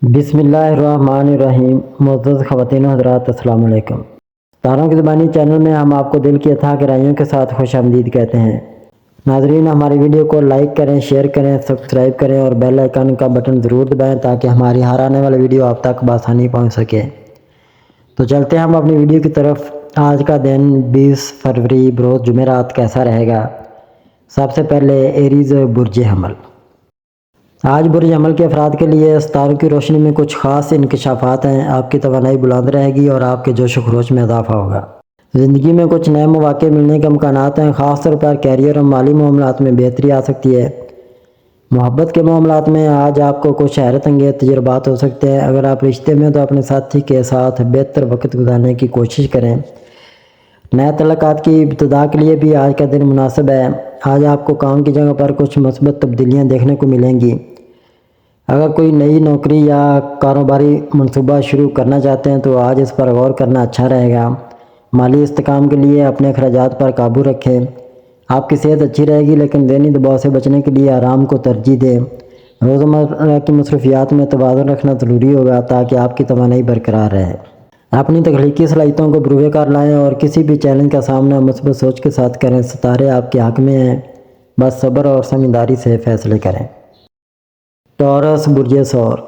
بسم اللہ الرحمن الرحیم۔ معزز خواتین و حضرات، السلام علیکم۔ تاروں کی زبانی چینل میں ہم آپ کو دل کی اتھاہ گہرائیوں کے ساتھ خوش آمدید کہتے ہیں۔ ناظرین، ہماری ویڈیو کو لائک کریں، شیئر کریں، سبسکرائب کریں اور بیل آئیکن کا بٹن ضرور دبائیں تاکہ ہماری ہر آنے والی ویڈیو آپ تک بآسانی پہنچ سکے۔ تو چلتے ہیں ہم اپنی ویڈیو کی طرف۔ آج کا دن 20 فروری بروز جمعرات کیسا رہے گا؟ سب سے پہلے ایریز برج حمل۔ آج برج حمل کے افراد کے لیے ستاروں کی روشنی میں کچھ خاص انکشافات ہیں۔ آپ کی توانائی بلند رہے گی اور آپ کے جوش و خروش میں اضافہ ہوگا۔ زندگی میں کچھ نئے مواقع ملنے کے امکانات ہیں، خاص طور پر کیریئر اور مالی معاملات میں بہتری آ سکتی ہے۔ محبت کے معاملات میں آج آپ کو کچھ حیرت انگیز تجربات ہو سکتے ہیں۔ اگر آپ رشتے میں تو اپنے ساتھی کے ساتھ بہتر وقت گزارنے کی کوشش کریں۔ نئے تعلقات کی ابتدا کے لیے بھی آج کا دن مناسب ہے۔ آج آپ کو کام کی جگہ پر کچھ مثبت تبدیلیاں دیکھنے کو ملیں گی۔ اگر کوئی نئی نوکری یا کاروباری منصوبہ شروع کرنا چاہتے ہیں تو آج اس پر غور کرنا اچھا رہے گا۔ مالی استحکام کے لیے اپنے اخراجات پر قابو رکھیں۔ آپ کی صحت اچھی رہے گی لیکن ذہنی دباؤ سے بچنے کے لیے آرام کو ترجیح دیں۔ روزمرہ کی مصروفیات میں توازن رکھنا ضروری ہوگا تاکہ آپ کی توانائی برقرار رہے۔ اپنی تخلیقی صلاحیتوں کو بروئے کار لائیں اور کسی بھی چیلنج کا سامنا مثبت سوچ کے ساتھ کریں۔ ستارے آپ کے حق میں ہیں، بس صبر اور سمجھداری سے فیصلے کریں۔ ٹورس برج ثور۔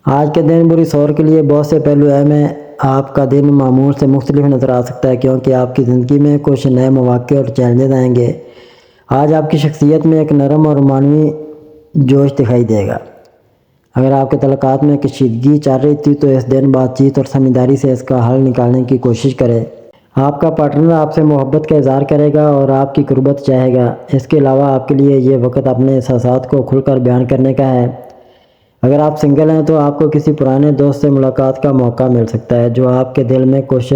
آج کے دن برج ثور کے لیے بہت سے پہلو اہم ہیں۔ آپ کا دن معمول سے مختلف نظر آ سکتا ہے کیونکہ آپ کی زندگی میں کچھ نئے مواقع اور چیلنجز آئیں گے۔ آج آپ کی شخصیت میں ایک نرم اور رومانوی جوش دکھائی دے گا۔ اگر آپ کے تعلقات میں کشیدگی چل رہی تھی تو اس دن بات چیت اور سمجھداری سے اس کا حل نکالنے کی کوشش کریں۔ آپ کا پارٹنر آپ سے محبت کا اظہار کرے گا اور آپ کی قربت چاہے گا۔ اس کے علاوہ آپ کے لیے یہ وقت اپنے احساسات کو کھل کر بیان کرنے کا ہے۔ اگر آپ سنگل ہیں تو آپ کو کسی پرانے دوست سے ملاقات کا موقع مل سکتا ہے جو آپ کے دل میں کچھ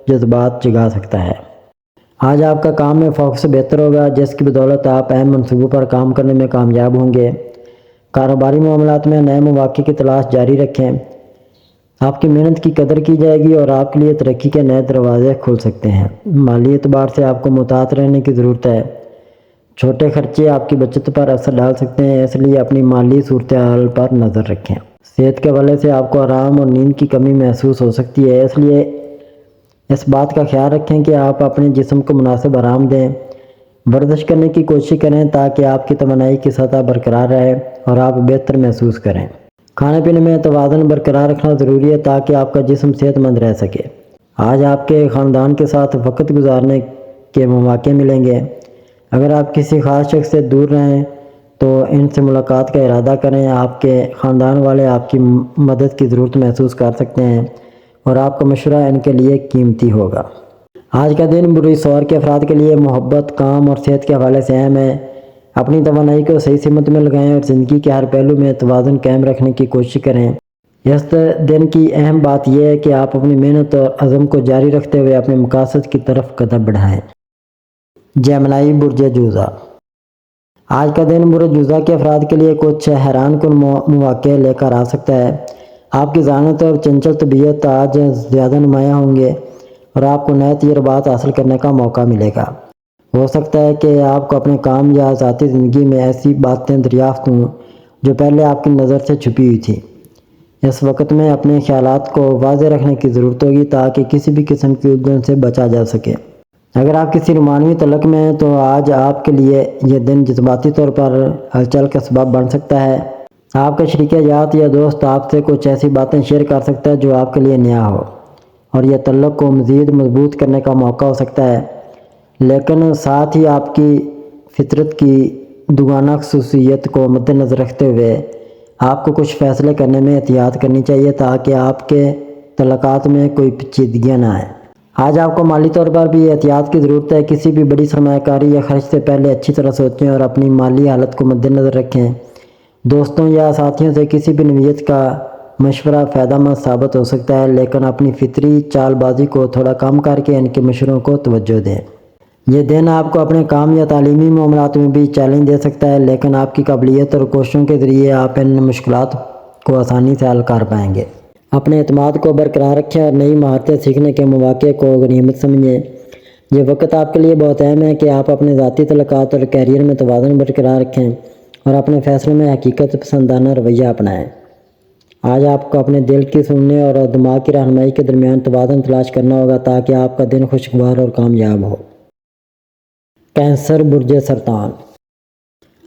جذبات جگا سکتا ہے۔ آج آپ کا کام میں فوکس بہتر ہوگا جس کی بدولت آپ اہم منصوبوں پر کام کرنے میں کامیاب ہوں گے۔ کاروباری معاملات میں نئے مواقع کی تلاش جاری رکھیں۔ آپ کی محنت کی قدر کی جائے گی اور آپ کے لیے ترقی کے نئے دروازے کھل سکتے ہیں۔ مالی اعتبار سے آپ کو محتاط رہنے کی ضرورت ہے۔ چھوٹے خرچے آپ کی بچت پر اثر ڈال سکتے ہیں، اس لیے اپنی مالی صورتحال پر نظر رکھیں۔ صحت کے حوالے سے آپ کو آرام اور نیند کی کمی محسوس ہو سکتی ہے، اس لیے اس بات کا خیال رکھیں کہ آپ اپنے جسم کو مناسب آرام دیں۔ ورزش کرنے کی کوشش کریں تاکہ آپ کی توانائی کی سطح برقرار رہے اور آپ بہتر محسوس کریں۔ کھانے پینے میں توازن برقرار رکھنا ضروری ہے تاکہ آپ کا جسم صحت مند رہ سکے۔ آج آپ کے خاندان کے ساتھ وقت گزارنے کے مواقع ملیں گے۔ اگر آپ کسی خاص شخص سے دور رہیں تو ان سے ملاقات کا ارادہ کریں۔ آپ کے خاندان والے آپ کی مدد کی ضرورت محسوس کر سکتے ہیں اور آپ کا مشورہ ان کے لیے قیمتی ہوگا۔ آج کا دن برج ثور کے افراد کے لیے محبت، کام اور صحت کے حوالے سے اہم ہے۔ اپنی توانائی کو صحیح سمت میں لگائیں اور زندگی کے ہر پہلو میں توازن قائم رکھنے کی کوشش کریں۔ اس دن کی اہم بات یہ ہے کہ آپ اپنی محنت اور عزم کو جاری رکھتے ہوئے اپنے مقاصد کی طرف قدم بڑھائیں۔ جیمنائی برج جوزا۔ آج کا دن برج جوزا کے افراد کے لیے کچھ حیران کن مواقع لے کر آ سکتا ہے۔ آپ کی ذہانت اور چنچل طبیعت آج زیادہ نمایاں ہوں گے اور آپ کو نئے تجربات حاصل کرنے کا موقع ملے گا۔ ہو سکتا ہے کہ آپ کو اپنے کام یا ذاتی زندگی میں ایسی باتیں دریافت ہوں جو پہلے آپ کی نظر سے چھپی ہوئی تھیں۔ اس وقت میں اپنے خیالات کو واضح رکھنے کی ضرورت ہوگی تاکہ کسی بھی قسم کی الجھن سے بچا جا سکے۔ اگر آپ کسی رومانوی تعلق میں ہیں تو آج آپ کے لیے یہ دن جذباتی طور پر ہلچل کا سبب بن سکتا ہے۔ آپ کا شریک حیات یا دوست آپ سے کچھ ایسی باتیں شیئر کر سکتا ہے جو آپ کے لیے نیا ہو اور یہ تعلق کو مزید مضبوط کرنے کا موقع ہو سکتا ہے، لیکن ساتھ ہی آپ کی فطرت کی دوگانہ خصوصیت کو مد نظر رکھتے ہوئے آپ کو کچھ فیصلے کرنے میں احتیاط کرنی چاہیے تاکہ آپ کے تعلقات میں کوئی پیچیدگیاں نہ آئیں۔ آج آپ کو مالی طور پر بھی احتیاط کی ضرورت ہے۔ کسی بھی بڑی سرمایہ کاری یا خرچ سے پہلے اچھی طرح سوچیں اور اپنی مالی حالت کو مد نظر رکھیں۔ دوستوں یا ساتھیوں سے کسی بھی نوعیت کا مشورہ فائدہ مند ثابت ہو سکتا ہے، لیکن اپنی فطری چال بازی کو تھوڑا کم کر کے ان کے مشوروں کو توجہ دیں۔ یہ دن آپ کو اپنے کام یا تعلیمی معاملات میں بھی چیلنج دے سکتا ہے، لیکن آپ کی قابلیت اور کوششوں کے ذریعے آپ ان مشکلات کو آسانی سے حل کر پائیں گے۔ اپنے اعتماد کو برقرار رکھیں اور نئی مہارتیں سیکھنے کے مواقع کو غنیمت سمجھیں۔ یہ وقت آپ کے لیے بہت اہم ہے کہ آپ اپنے ذاتی تعلقات اور کیریئر میں توازن برقرار رکھیں اور اپنے فیصلوں میں حقیقت پسندانہ رویہ اپنائیں۔ آج آپ کو اپنے دل کی سننے اور دماغ کی رہنمائی کے درمیان توازن تلاش کرنا ہوگا تاکہ آپ کا دن خوشگوار اور کامیاب ہو۔ کینسر برج سرطان۔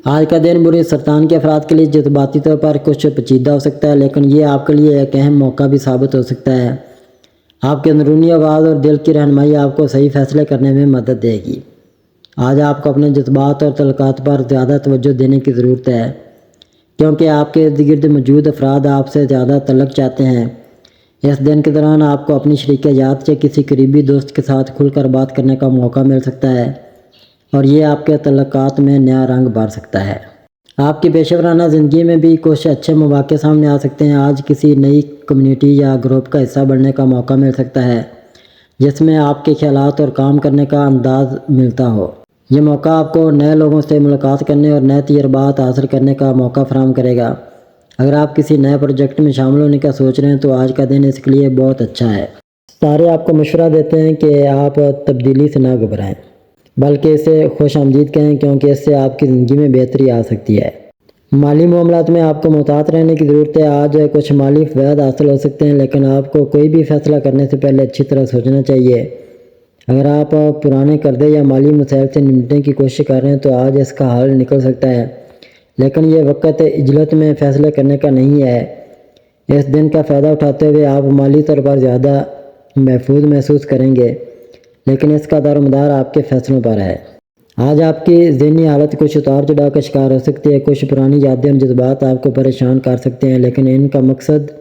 آج کا دن برج سرطان کے افراد کے لیے جذباتی طور پر کچھ پیچیدہ ہو سکتا ہے، لیکن یہ آپ کے لیے ایک اہم موقع بھی ثابت ہو سکتا ہے۔ آپ کی اندرونی آواز اور دل کی رہنمائی آپ کو صحیح فیصلے کرنے میں مدد دے گی۔ آج آپ کو اپنے جذبات اور تعلقات پر زیادہ توجہ دینے کی ضرورت ہے، کیونکہ آپ کے ارد گرد موجود افراد آپ سے زیادہ تعلق چاہتے ہیں۔ اس دن کے دوران آپ کو اپنی شریک حیات یا کسی قریبی دوست کے ساتھ کھل کر بات کرنے کا موقع مل سکتا ہے اور یہ آپ کے تعلقات میں نیا رنگ بھر سکتا ہے۔ آپ کی پیشہ ورانہ زندگی میں بھی کچھ اچھے مواقع سامنے آ سکتے ہیں۔ آج کسی نئی کمیونٹی یا گروپ کا حصہ بننے کا موقع مل سکتا ہے جس میں آپ کے خیالات اور کام کرنے کا انداز ملتا ہو۔ یہ موقع آپ کو نئے لوگوں سے ملاقات کرنے اور نئے تجربات حاصل کرنے کا موقع فراہم کرے گا۔ اگر آپ کسی نئے پروجیکٹ میں شامل ہونے کا سوچ رہے ہیں تو آج کا دن اس کے لیے بہت اچھا ہے۔ ستارے آپ کو مشورہ دیتے ہیں کہ آپ تبدیلی سے نہ گھبرائیں، بلکہ اسے خوش آمدید کہیں، کیونکہ اس سے آپ کی زندگی میں بہتری آ سکتی ہے۔ مالی معاملات میں آپ کو محتاط رہنے کی ضرورت ہے۔ آج کچھ مالی فوائد حاصل ہو سکتے ہیں، لیکن آپ کو کوئی بھی فیصلہ کرنے سے پہلے اچھی طرح سوچنا چاہیے۔ اگر آپ پرانے قرضے یا مالی مسائل سے نمٹنے کی کوشش کر رہے ہیں تو آج اس کا حل نکل سکتا ہے، لیکن یہ وقت عجلت میں فیصلے کرنے کا نہیں ہے۔ اس دن کا فائدہ اٹھاتے ہوئے آپ مالی طور پر زیادہ محفوظ محسوس کریں گے، لیکن اس کا دار و مدار آپ کے فیصلوں پر ہے۔ آج آپ کی ذہنی حالت کچھ اتار چڑھاؤ کا شکار ہو سکتی ہے۔ کچھ پرانی یادیں اور جذبات آپ کو پریشان کر سکتے ہیں، لیکن ان کا مقصد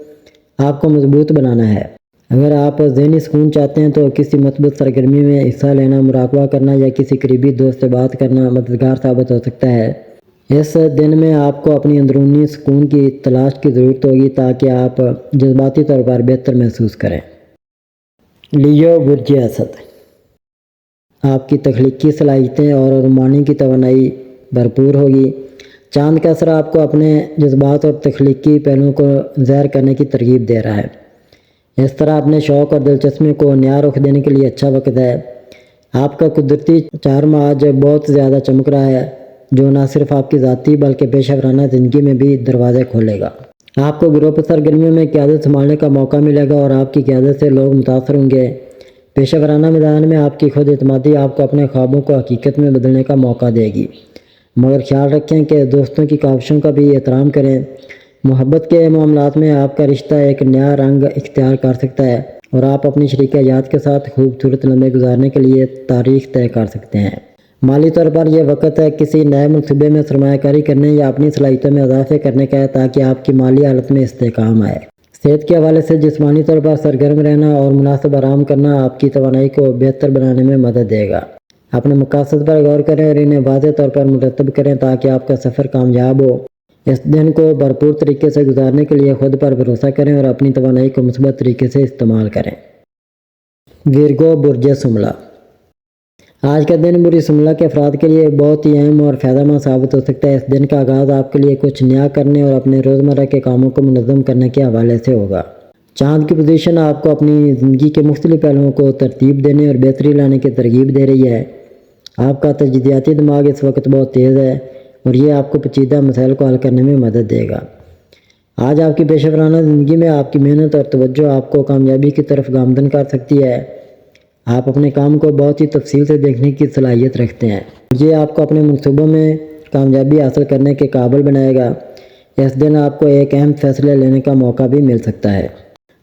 آپ کو مضبوط بنانا ہے۔ اگر آپ ذہنی سکون چاہتے ہیں تو کسی مثبت سرگرمی میں حصہ لینا، مراقبہ کرنا یا کسی قریبی دوست سے بات کرنا مددگار ثابت ہو سکتا ہے۔ اس دن میں آپ کو اپنی اندرونی سکون کی تلاش کی ضرورت ہوگی تاکہ آپ جذباتی طور پر بہتر محسوس کریں۔ لیو برج اسد۔ آپ کی تخلیقی صلاحیتیں اور رومانی کی توانائی بھرپور ہوگی۔ چاند کا اثر آپ کو اپنے جذبات اور تخلیقی پہلوؤں کو ظاہر کرنے کی ترغیب دے رہا ہے۔ اس طرح اپنے شوق اور دلچسپی کو نیا رخ دینے کے لیے اچھا وقت ہے۔ آپ کا قدرتی چارم آج بہت زیادہ چمک رہا ہے، جو نہ صرف آپ کی ذاتی بلکہ پیشہ ورانہ زندگی میں بھی دروازے کھولے گا۔ آپ کو گروپ سرگرمیوں میں قیادت سنبھالنے کا موقع ملے گا اور آپ کی قیادت سے لوگ متاثر ہوں گے۔ پیشہ ورانہ میدان میں آپ کی خود اعتمادی آپ کو اپنے خوابوں کو حقیقت میں بدلنے کا موقع دے گی، مگر خیال رکھیں کہ دوستوں کی کاوشوں کا بھی احترام کریں۔ محبت کے معاملات میں آپ کا رشتہ ایک نیا رنگ اختیار کر سکتا ہے اور آپ اپنی شریک حیات کے ساتھ خوبصورت لمحے گزارنے کے لیے تاریخ طے کر سکتے ہیں۔ مالی طور پر یہ وقت ہے کسی نئے منصوبے میں سرمایہ کاری کرنے یا اپنی صلاحیتوں میں اضافے کرنے کا ہے تاکہ آپ کی مالی حالت میں استحکام آئے۔ صحت کے حوالے سے جسمانی طور پر سرگرم رہنا اور مناسب آرام کرنا آپ کی توانائی کو بہتر بنانے میں مدد دے گا۔ اپنے مقاصد پر غور کریں اور انہیں واضح طور پر مرتب کریں تاکہ آپ کا سفر کامیاب ہو۔ اس دن کو بھرپور طریقے سے گزارنے کے لیے خود پر بھروسہ کریں اور اپنی توانائی کو مثبت طریقے سے استعمال کریں۔ ویرگو برج سملہ۔ آج کا دن برج سملہ کے افراد کے لیے بہت ہی اہم اور فائدہ مند ثابت ہو سکتا ہے۔ اس دن کا آغاز آپ کے لیے کچھ نیا کرنے اور اپنے روزمرہ کے کاموں کو منظم کرنے کے حوالے سے ہوگا۔ چاند کی پوزیشن آپ کو اپنی زندگی کے مختلف پہلوؤں کو ترتیب دینے اور بہتری لانے کی ترغیب دے رہی ہے۔ آپ کا تجدیداتی دماغ اس وقت بہت تیز ہے اور یہ آپ کو پیچیدہ مسائل کو حل کرنے میں مدد دے گا۔ آج آپ کی پیشہ ورانہ زندگی میں آپ کی محنت اور توجہ آپ کو کامیابی کی طرف گامزن کر سکتی ہے۔ آپ اپنے کام کو بہت ہی تفصیل سے دیکھنے کی صلاحیت رکھتے ہیں۔ یہ آپ کو اپنے منصوبوں میں کامیابی حاصل کرنے کے قابل بنائے گا۔ اس دن آپ کو ایک اہم فیصلے لینے کا موقع بھی مل سکتا ہے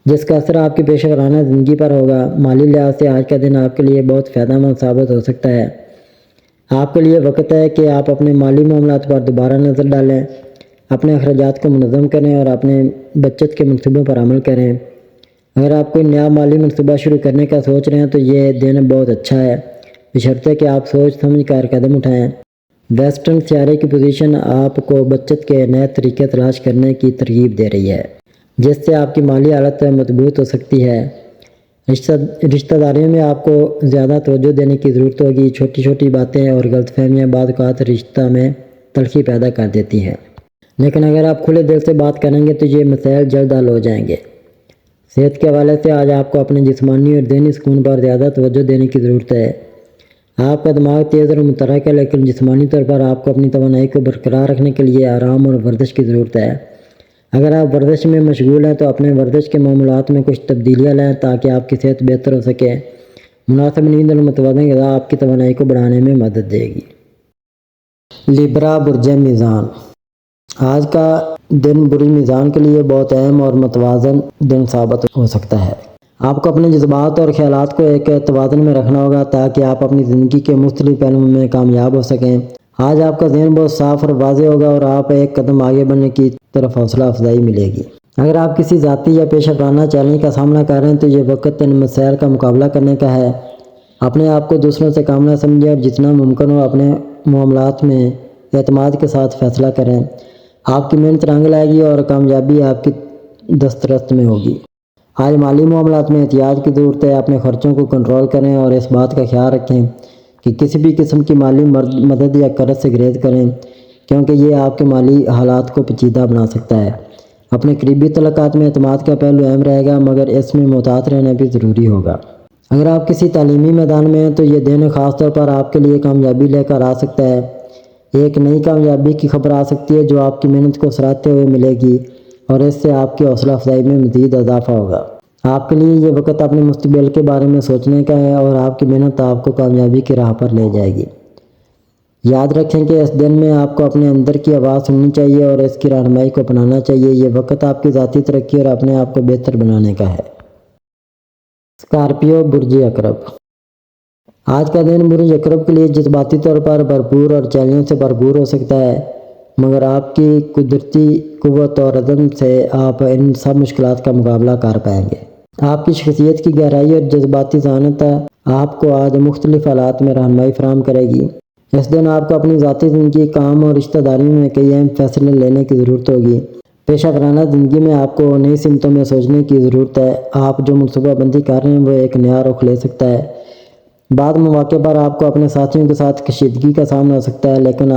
جس کا اثر آپ کی پیشہ ورانہ زندگی پر ہوگا۔ مالی لحاظ سے آج کا دن آپ کے لیے بہت فائدہ مند ثابت ہو سکتا ہے۔ آپ کے لیے وقت ہے کہ آپ اپنے مالی معاملات پر دوبارہ نظر ڈالیں، اپنے اخراجات کو منظم کریں اور اپنے بچت کے منصوبوں پر عمل کریں۔ اگر آپ کوئی نیا مالی منصوبہ شروع کرنے کا سوچ رہے ہیں تو یہ دن بہت اچھا ہے، بشرطے کہ آپ سوچ سمجھ کر قدم اٹھائیں۔ ویسٹرن سیارے کی پوزیشن آپ کو بچت کے نئے طریقے تلاش کرنے کی ترغیب دے رہی ہے جس سے آپ کی مالی حالت مضبوط ہو سکتی ہے۔ رشتہ داریوں میں آپ کو زیادہ توجہ دینے کی ضرورت ہوگی۔ چھوٹی چھوٹی باتیں اور غلط فہمیاں بعض اوقات رشتہ میں تلخی پیدا کر دیتی ہیں، لیکن اگر آپ کھلے دل سے بات کریں گے تو یہ مسائل جلد حل ہو جائیں گے۔ صحت کے حوالے سے آج آپ کو اپنے جسمانی اور ذہنی سکون پر زیادہ توجہ دینے کی ضرورت ہے۔ آپ کا دماغ تیز اور متحرک ہے، لیکن جسمانی طور پر آپ کو اپنی توانائی کو برقرار رکھنے کے لیے آرام اور ورزش کی ضرورت ہے۔ اگر آپ ورزش میں مشغول ہیں تو اپنے ورزش کے معمولات میں کچھ تبدیلیاں لائیں تاکہ آپ کی صحت بہتر ہو سکے۔ مناسب نیند اور متوازن غذا آپ کی توانائی کو بڑھانے میں مدد دے گی۔ لیبرا برج میزان۔ آج کا دن برج میزان کے لیے بہت اہم اور متوازن دن ثابت ہو سکتا ہے۔ آپ کو اپنے جذبات اور خیالات کو ایک توازن میں رکھنا ہوگا تاکہ آپ اپنی زندگی کے مختلف پہلوؤں میں کامیاب ہو سکیں۔ آج آپ کا ذہن بہت صاف اور واضح ہوگا اور آپ ایک قدم آگے بڑھنے کی طرف حوصلہ افزائی ملے گی۔ اگر آپ کسی ذاتی یا پیشہ ورانہ چیلنج کا سامنا کر رہے ہیں تو یہ وقت ان مسائل کا مقابلہ کرنے کا ہے۔ اپنے آپ کو دوسروں سے کم نہ سمجھیں اور جتنا ممکن ہو اپنے معاملات میں اعتماد کے ساتھ فیصلہ کریں۔ آپ کی محنت رنگ لائے گی اور کامیابی آپ کی دسترس میں ہوگی۔ آج مالی معاملات میں احتیاط کی ضرورت ہے۔ اپنے خرچوں کو کنٹرول کریں اور اس بات کا خیال رکھیں کہ کسی بھی قسم کی مالی مدد یا قرض سے گریز کریں کیونکہ یہ آپ کے مالی حالات کو پیچیدہ بنا سکتا ہے۔ اپنے قریبی تعلقات میں اعتماد کا پہلو اہم رہے گا مگر اس میں محتاط رہنا بھی ضروری ہوگا۔ اگر آپ کسی تعلیمی میدان میں ہیں تو یہ دن خاص طور پر آپ کے لیے کامیابی لے کر آ سکتا ہے۔ ایک نئی کامیابی کی خبر آ سکتی ہے جو آپ کی محنت کو سراہتے ہوئے ملے گی اور اس سے آپ کی حوصلہ افزائی میں مزید اضافہ ہوگا۔ آپ کے لیے یہ وقت اپنے مستقبل کے بارے میں سوچنے کا ہے اور آپ کی محنت آپ کو کامیابی کی راہ پر لے جائے گی۔ یاد رکھیں کہ اس دن میں آپ کو اپنے اندر کی آواز سننی چاہیے اور اس کی رہنمائی کو اپنانا چاہیے۔ یہ وقت آپ کی ذاتی ترقی اور اپنے آپ کو بہتر بنانے کا ہے۔ اسکارپیو برج عقرب۔ آج کا دن برج عقرب کے لیے جذباتی طور پر بھرپور اور چیلنجوں سے بھرپور ہو سکتا ہے مگر آپ کی قدرتی قوت اور عزم سے آپ ان سب مشکلات کا مقابلہ کر پائیں گے۔ آپ کی شخصیت کی گہرائی اور جذباتی ذہانت آپ کو آج مختلف حالات میں رہنمائی فراہم کرے گی۔ اس دن آپ کو اپنی ذاتی زندگی، کام اور رشتہ داریوں میں کئی اہم فیصلے لینے کی ضرورت ہوگی۔ پیشہ ورانہ زندگی میں آپ کو نئی سمتوں میں سوچنے کی ضرورت ہے۔ آپ جو منصوبہ بندی کر رہے ہیں وہ ایک نیا رخ لے سکتا ہے۔ بعض مواقع پر آپ کو اپنے ساتھیوں کے ساتھ کشیدگی کا سامنا ہو سکتا ہے لیکن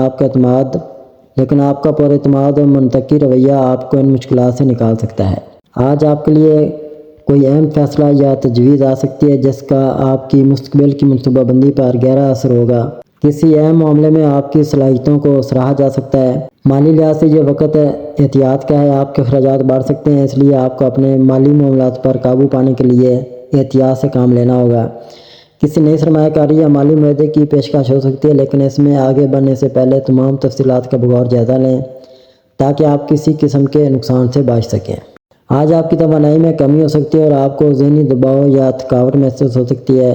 آپ کا پر اعتماد اور منطقی رویہ آپ کو ان مشکلات سے نکال سکتا ہے۔ آج آپ کے لیے کوئی اہم فیصلہ یا تجویز آ سکتی ہے جس کا آپ کی مستقبل کی منصوبہ بندی پر گہرا اثر ہوگا۔ کسی اہم معاملے میں آپ کی صلاحیتوں کو سراہا جا سکتا ہے۔ مالی لحاظ سے یہ وقت احتیاط کا ہے۔ آپ کے اخراجات بڑھ سکتے ہیں اس لیے آپ کو اپنے مالی معاملات پر قابو پانے کے لیے احتیاط سے کام لینا ہوگا۔ کسی نئی سرمایہ کاری یا مالی معاہدے کی پیشکش ہو سکتی ہے لیکن اس میں آگے بڑھنے سے پہلے تمام تفصیلات کا بغور جائزہ لیں تاکہ آپ کسی قسم کے نقصان سے بچ سکیں۔ آج آپ کی توانائی میں کمی ہو سکتی ہے اور آپ کو ذہنی دباؤ یا تھکاوٹ محسوس ہو سکتی ہے۔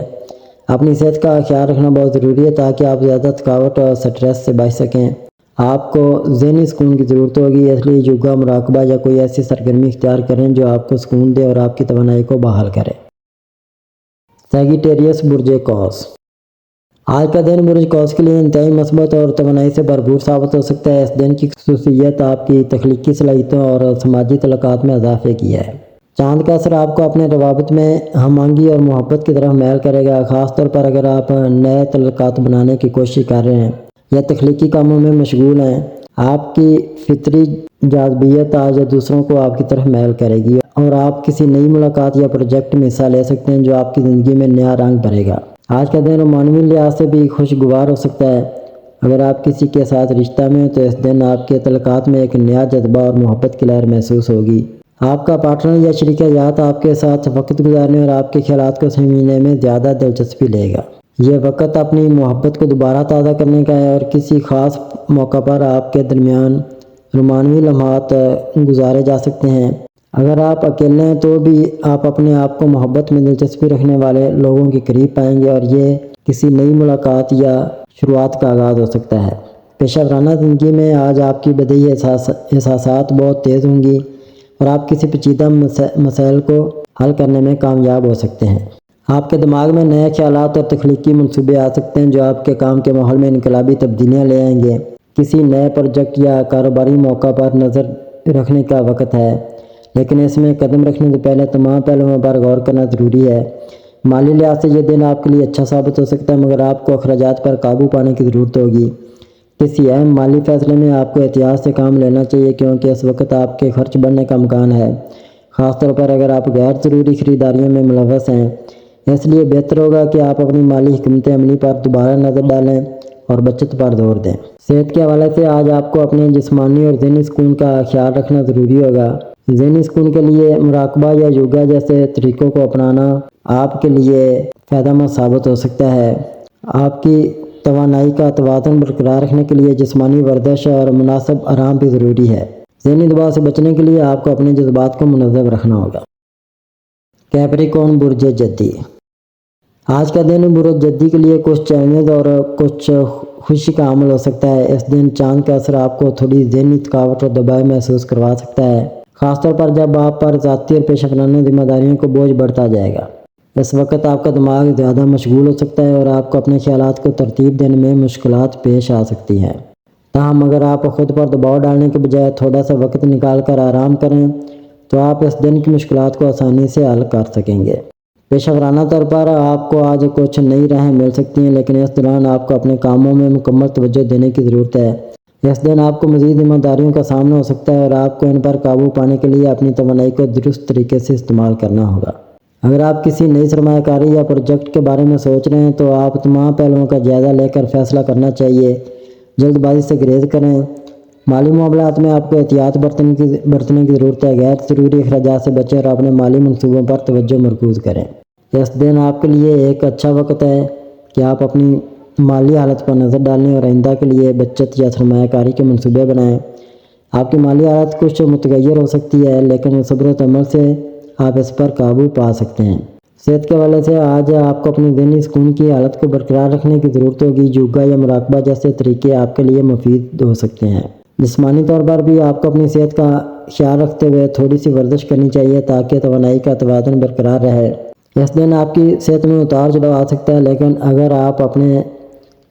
اپنی صحت کا خیال رکھنا بہت ضروری ہے تاکہ آپ زیادہ تھکاوٹ اور سٹریس سے بچ سکیں۔ آپ کو ذہنی سکون کی ضرورت ہوگی اس لیے یوگا، مراقبہ یا کوئی ایسی سرگرمی اختیار کریں جو آپ کو سکون دے اور آپ کی توانائی کو بحال کرے۔ سیگیٹیریس برج قوس۔ آج کا دن برج قوس کے لیے انتہائی مثبت اور توانائی سے بھرپور ثابت ہو سکتا ہے۔ اس دن کی خصوصیت آپ کی تخلیقی صلاحیتوں اور سماجی تعلقات میں اضافے کی ہے۔ چاند کا اثر آپ کو اپنے روابط میں ہم آہنگی اور محبت کی طرف میل کرے گا، خاص طور پر اگر آپ نئے تعلقات بنانے کی کوشش کر رہے ہیں یا تخلیقی کاموں میں مشغول ہیں۔ آپ کی فطری جاذبیت آج دوسروں کو آپ کی طرف میل کرے گی اور آپ کسی نئی ملاقات یا پروجیکٹ میں حصہ لے سکتے ہیں جو آپ کی زندگی میں نیا رنگ بھرے گا۔ آج کا دن رومانوی لحاظ سے بھی خوشگوار ہو سکتا ہے۔ اگر آپ کسی کے ساتھ رشتہ میں ہیں تو اس دن آپ کے تعلقات میں ایک نیا جذبہ اور محبت کی لہر محسوس ہوگی۔ آپ کا پارٹنر یا شریک حیات آپ کے ساتھ وقت گزارنے اور آپ کے خیالات کو سمجھنے میں زیادہ دلچسپی لے گا۔ یہ وقت اپنی محبت کو دوبارہ تازہ کرنے کا ہے اور کسی خاص موقع پر آپ کے درمیان رومانوی لمحات گزارے جا سکتے ہیں۔ اگر آپ اکیلے ہیں تو بھی آپ اپنے آپ کو محبت میں دلچسپی رکھنے والے لوگوں کے قریب پائیں گے اور یہ کسی نئی ملاقات یا شروعات کا آغاز ہو سکتا ہے۔ پیشہ ورانہ زندگی میں آج آپ کی بدیہی احساسات بہت تیز ہوں گی اور آپ کسی پیچیدہ مسائل کو حل کرنے میں کامیاب ہو سکتے ہیں۔ آپ کے دماغ میں نئے خیالات اور تخلیقی منصوبے آ سکتے ہیں جو آپ کے کام کے ماحول میں انقلابی تبدیلیاں لے آئیں گے۔ کسی نئے پروجیکٹ یا کاروباری موقع پر نظر رکھنے کا وقت ہے لیکن اس میں قدم رکھنے سے پہلے تمام پہلوؤں پر غور کرنا ضروری ہے۔ مالی لحاظ سے یہ دن آپ کے لیے اچھا ثابت ہو سکتا ہے مگر آپ کو اخراجات پر قابو پانے کی ضرورت ہوگی۔ کسی اہم مالی فیصلے میں آپ کو احتیاط سے کام لینا چاہیے کیونکہ اس وقت آپ کے خرچ بڑھنے کا امکان ہے، خاص طور پر اگر آپ غیر ضروری خریداریوں میں ملوث ہیں۔ اس لیے بہتر ہوگا کہ آپ اپنی مالی حکمت عملی پر دوبارہ نظر ڈالیں اور بچت پر زور دیں۔ صحت کے حوالے سے آج آپ کو اپنے جسمانی اور ذہنی سکون کا خیال رکھنا ضروری ہوگا۔ ذہنی سکون کے لیے مراقبہ یا یوگا جیسے طریقوں کو اپنانا آپ کے لیے فائدہ مند ثابت ہو سکتا ہے۔ آپ کی توانائی کا توازن برقرار رکھنے کے لیے جسمانی ورزش اور مناسب آرام بھی ضروری ہے۔ ذہنی دباؤ سے بچنے کے لیے آپ کو اپنے جذبات کو منظم رکھنا ہوگا۔ کیپریکون برج جدی، آج کا دن برج جدی کے لیے کچھ چیلنج اور کچھ خوشی کا عمل ہو سکتا ہے۔ اس دن چاند کا اثر آپ کو تھوڑی ذہنی تھکاوٹ اور دباؤ محسوس کروا سکتا ہے، خاص طور پر جب آپ پر ذاتی اور پیشہ ورانہ ذمہ داریوں کو بوجھ بڑھتا جائے گا۔ اس وقت آپ کا دماغ زیادہ مشغول ہو سکتا ہے اور آپ کو اپنے خیالات کو ترتیب دینے میں مشکلات پیش آ سکتی ہیں۔ تاہم اگر آپ خود پر دباؤ ڈالنے کے بجائے تھوڑا سا وقت نکال کر آرام کریں تو آپ اس دن کی مشکلات کو آسانی سے حل کر سکیں گے۔ پیشہ ورانہ طور پر آپ کو آج کچھ نئی راہیں مل سکتی ہیں، لیکن اس دوران آپ کو اپنے کاموں میں مکمل توجہ دینے کی ضرورت ہے۔ اس دن آپ کو مزید ذمہ داریوں کا سامنا ہو سکتا ہے اور آپ کو ان پر قابو پانے کے لیے اپنی توانائی کو درست طریقے سے استعمال کرنا ہوگا۔ اگر آپ کسی نئی سرمایہ کاری یا پروجیکٹ کے بارے میں سوچ رہے ہیں تو آپ تمام پہلوؤں کا جائزہ لے کر فیصلہ کرنا چاہیے۔ جلد بازی سے گریز کریں۔ مالی معاملات میں آپ کو احتیاط برتنے کی ضرورت ہے۔ غیر ضروری اخراجات سے بچیں اور اپنے مالی منصوبوں پر توجہ مرکوز کریں۔ اس دن آپ کے لیے ایک اچھا وقت ہے کہ آپ اپنی مالی حالت پر نظر ڈالیں اور آئندہ کے لیے بچت یا سرمایہ کاری کے منصوبے بنائیں۔ آپ کی مالی حالت کچھ متغیر ہو سکتی ہے، لیکن صبر و عمل سے آپ اس پر قابو پا سکتے ہیں۔ صحت کے حوالے سے آج آپ کو اپنی ذہنی سکون کی حالت کو برقرار رکھنے کی ضرورت ہوگی۔ یوگا یا مراقبہ جیسے طریقے آپ کے لیے مفید ہو سکتے ہیں۔ جسمانی طور پر بھی آپ کو اپنی صحت کا خیال رکھتے ہوئے تھوڑی سی ورزش کرنی چاہیے تاکہ توانائی کا توازن برقرار رہے۔ اس دن آپ کی صحت میں اتار چڑھاؤ آ سکتا ہے، لیکن اگر آپ اپنے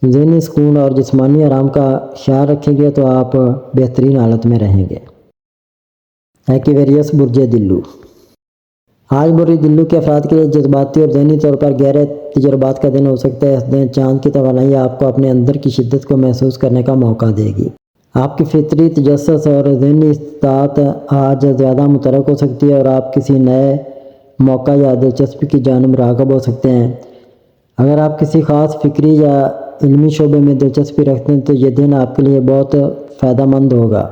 ذہنی سکون اور جسمانی آرام کا خیال رکھیں گے تو آپ بہترین حالت میں رہیں گے۔ ایکویریس برج دلو، آج برج دلو کے افراد کے لیے جذباتی اور ذہنی طور پر گہرے تجربات کا دن ہو سکتا ہے۔ اس دن چاند کی توانائی آپ کو اپنے اندر کی شدت کو محسوس کرنے کا موقع دے گی۔ آپ کی فطری تجسس اور ذہنی استطاعت آج زیادہ متحرک ہو سکتی ہے اور آپ کسی نئے موقع یا دلچسپی کی جانب راغب ہو سکتے ہیں۔ اگر آپ کسی خاص فکری یا علمی شعبے میں دلچسپی رکھتے ہیں تو یہ دن آپ کے لیے بہت فائدہ مند ہوگا۔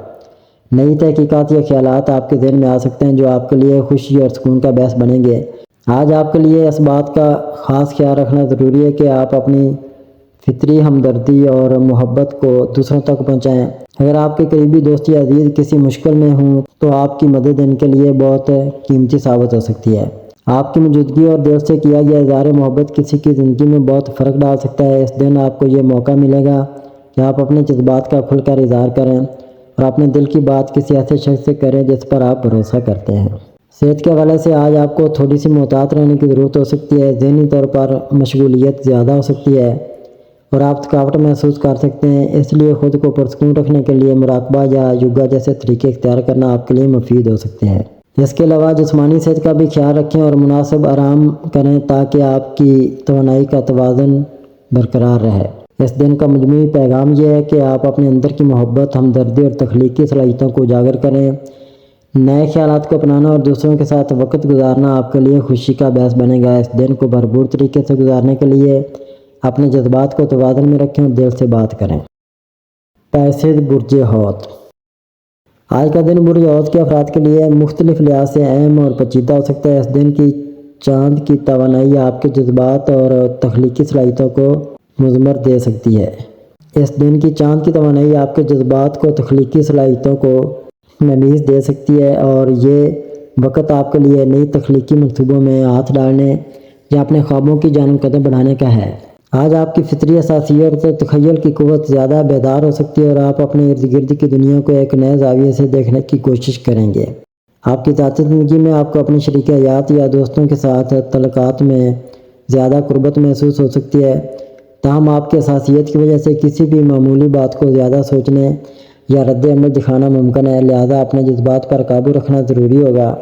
نئی تحقیقات یا خیالات آپ کے ذہن میں آ سکتے ہیں جو آپ کے لیے خوشی اور سکون کا باعث بنیں گے۔ آج آپ کے لیے اس بات کا خاص خیال رکھنا ضروری ہے کہ آپ اپنی فطری ہمدردی اور محبت کو دوسروں تک پہنچائیں۔ اگر آپ کے قریبی دوست یا عزیز کسی مشکل میں ہوں تو آپ کی مدد ان کے لیے بہت قیمتی ثابت ہو سکتی ہے۔ آپ کی موجودگی اور دل سے کیا گیا اظہار محبت کسی کی زندگی میں بہت فرق ڈال سکتا ہے۔ اس دن آپ کو یہ موقع ملے گا کہ آپ اپنے جذبات کا کھل کر اظہار کریں اور اپنے دل کی بات کسی ایسے شخص سے کریں جس پر آپ بھروسہ کرتے ہیں۔ صحت کے حوالے سے آج آپ کو تھوڑی سی محتاط رہنے کی ضرورت ہو سکتی ہے۔ ذہنی طور پر مشغولیت زیادہ ہو سکتی ہے اور آپ تھکاوٹ محسوس کر سکتے ہیں، اس لیے خود کو پرسکون رکھنے کے لیے مراقبہ یا یوگا جیسے طریقے اختیار کرنا آپ کے لیے مفید ہو سکتے ہیں۔ اس کے علاوہ جسمانی صحت کا بھی خیال رکھیں اور مناسب آرام کریں تاکہ آپ کی توانائی کا توازن برقرار رہے۔ اس دن کا مجموعی پیغام یہ ہے کہ آپ اپنے اندر کی محبت، ہمدردی اور تخلیقی صلاحیتوں کو اجاگر کریں۔ نئے خیالات کو اپنانا اور دوسروں کے ساتھ وقت گزارنا آپ کے لیے خوشی کا باعث بنے گا۔ اس دن کو بھرپور طریقے سے گزارنے کے لیے اپنے جذبات کو توازن میں رکھیں اور دل سے بات کریں۔ پیسد برج حوت، آج کا دن برج حوت کے افراد کے لیے مختلف لحاظ سے اہم اور پیچیدہ ہو سکتا ہے۔ اس دن کی چاند کی توانائی آپ کے جذبات اور تخلیقی صلاحیتوں کو مضمر دے سکتی ہے۔ اس دن کی چاند کی توانائی آپ کے جذبات کو تخلیقی صلاحیتوں کو نمیز دے سکتی ہے اور یہ وقت آپ کے لیے نئی تخلیقی منصوبوں میں ہاتھ ڈالنے یا اپنے خوابوں کی جانب قدم بڑھانے کا ہے۔ آج آپ کی فطری حساسیت اور تخیل کی قوت زیادہ بیدار ہو سکتی ہے اور آپ اپنے ارد گرد کی دنیا کو ایک نئے زاویے سے دیکھنے کی کوشش کریں گے۔ آپ کی ذاتی زندگی میں آپ کو اپنی شریک حیات یا دوستوں کے ساتھ تعلقات میں زیادہ قربت محسوس ہو سکتی ہے۔ تاہم آپ کی حساسیت کی وجہ سے کسی بھی معمولی بات کو زیادہ سوچنے یا رد عمل دکھانا ممکن ہے، لہذا اپنے جذبات پر قابو رکھنا ضروری ہوگا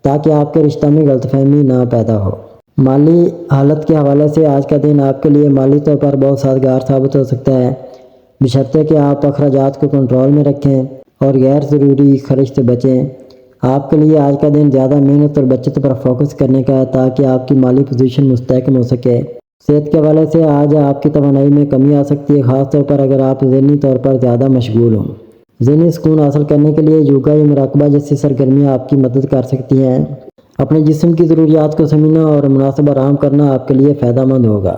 تاکہ آپ کے رشتہ میں غلط فہمی نہ پیدا ہو۔ مالی حالت کے حوالے سے آج کا دن آپ کے لیے مالی طور پر بہت سازگار ثابت ہو سکتا ہے، بشرطے کہ آپ اخراجات کو کنٹرول میں رکھیں اور غیر ضروری خرچ سے بچیں۔ آپ کے لیے آج کا دن زیادہ محنت اور بچت پر فوکس کرنے کا ہے تاکہ آپ کی مالی پوزیشن مستحکم ہو سکے۔ صحت کے حوالے سے آج آپ کی توانائی میں کمی آ سکتی ہے، خاص طور پر اگر آپ ذہنی طور پر زیادہ مشغول ہوں۔ ذہنی سکون حاصل کرنے کے لیے یوگا یا مراقبہ جیسی سرگرمیاں آپ کی مدد کر سکتی ہیں۔ اپنے جسم کی ضروریات کو سمجھنا اور مناسب آرام کرنا آپ کے لیے فائدہ مند ہوگا۔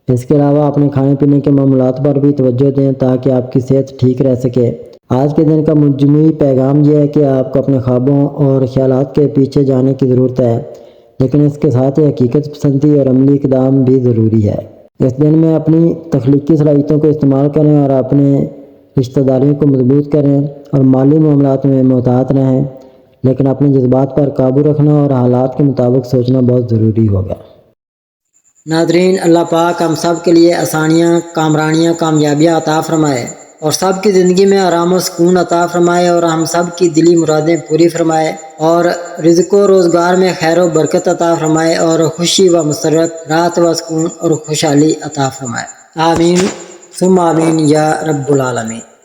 اس کے علاوہ اپنے کھانے پینے کے معمولات پر بھی توجہ دیں تاکہ آپ کی صحت ٹھیک رہ سکے۔ آج کے دن کا مجموعی پیغام یہ ہے کہ آپ کو اپنے خوابوں اور خیالات کے پیچھے جانے کی ضرورت ہے، لیکن اس کے ساتھ ہی حقیقت پسندی اور عملی اقدام بھی ضروری ہے۔ اس دن میں اپنی تخلیقی صلاحیتوں کو استعمال کریں اور اپنے رشتہ داریوں کو مضبوط کریں اور مالی معاملات میں محتاط رہیں، لیکن اپنے جذبات پر قابو رکھنا اور حالات کے مطابق سوچنا بہت ضروری ہوگا۔ ناظرین، اللہ پاک ہم سب کے لیے آسانیاں، کامرانیاں، کامیابیاں عطا فرمائے اور سب کی زندگی میں آرام و سکون عطا فرمائے اور ہم سب کی دلی مرادیں پوری فرمائے اور رزق و روزگار میں خیر و برکت عطا فرمائے اور خوشی و مسرت، راحت و سکون اور خوشحالی عطا فرمائے۔ آمین ثم آمین یا رب العالمین۔